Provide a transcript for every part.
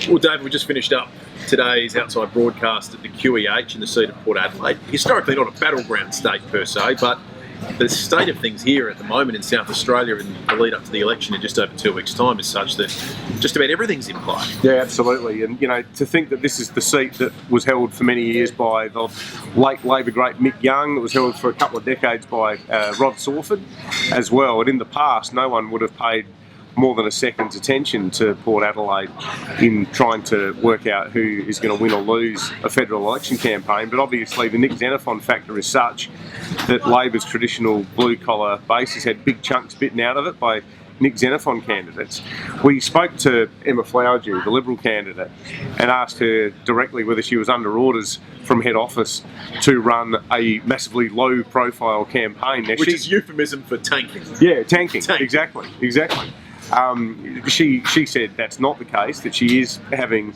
Well, David, we just finished up today's outside broadcast at the QEH in the seat of Port Adelaide. Historically not a battleground state per se, but the state of things here at the moment in South Australia in the lead up to the election in just over 2 weeks' time is such that just about everything's in play. Yeah, absolutely. And, to think that this is the seat that was held for many years by the late Labor great Mick Young, that was held for a couple of decades by Rod Sawford as well. And in the past, no one would have paid more than a second's attention to Port Adelaide in trying to work out who is going to win or lose a federal election campaign. But obviously the Nick Xenophon factor is such that Labor's traditional blue-collar base has had big chunks bitten out of it by Nick Xenophon candidates. We spoke to Emma Flowerdew, the Liberal candidate, and asked her directly whether she was under orders from head office to run a massively low-profile campaign. Now, which is euphemism for tanking. Yeah, tanking. Exactly. She said that's not the case, that she is having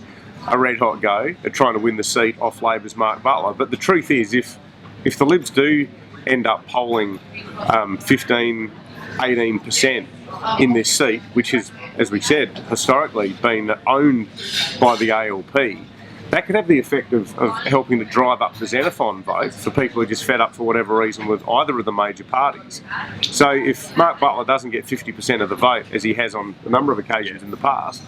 a red-hot go at trying to win the seat off Labor's Mark Butler. But the truth is, if the Libs do end up polling 15-18% in this seat, which has, as we said, historically been owned by the ALP, that could have the effect of helping to drive up the Xenophon vote for people who are just fed up for whatever reason with either of the major parties. So if Mark Butler doesn't get 50% of the vote, as he has on a number of occasions in the past,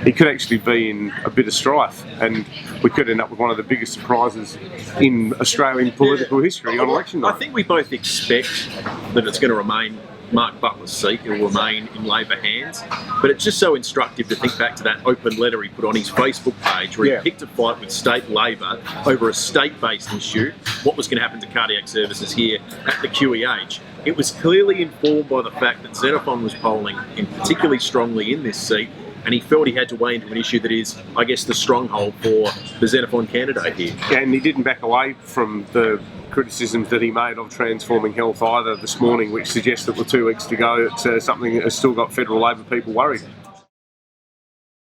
he could actually be in a bit of strife, and we could end up with one of the biggest surprises in Australian political history on election night. I think we both expect that it's going to remain Mark Butler's seat. It will remain in Labor hands. But it's just so instructive to think back to that open letter he put on his Facebook page where he picked a fight with state Labor over a state-based issue, what was going to happen to cardiac services here at the QEH. It was clearly informed by the fact that Xenophon was polling in particularly strongly in this seat, and he felt he had to weigh into an issue that is, I guess, the stronghold for the Xenophon candidate here. And he didn't back away from the criticisms that he made of transforming health either this morning, which suggests that with 2 weeks to go, it's something that has still got federal Labor people worried.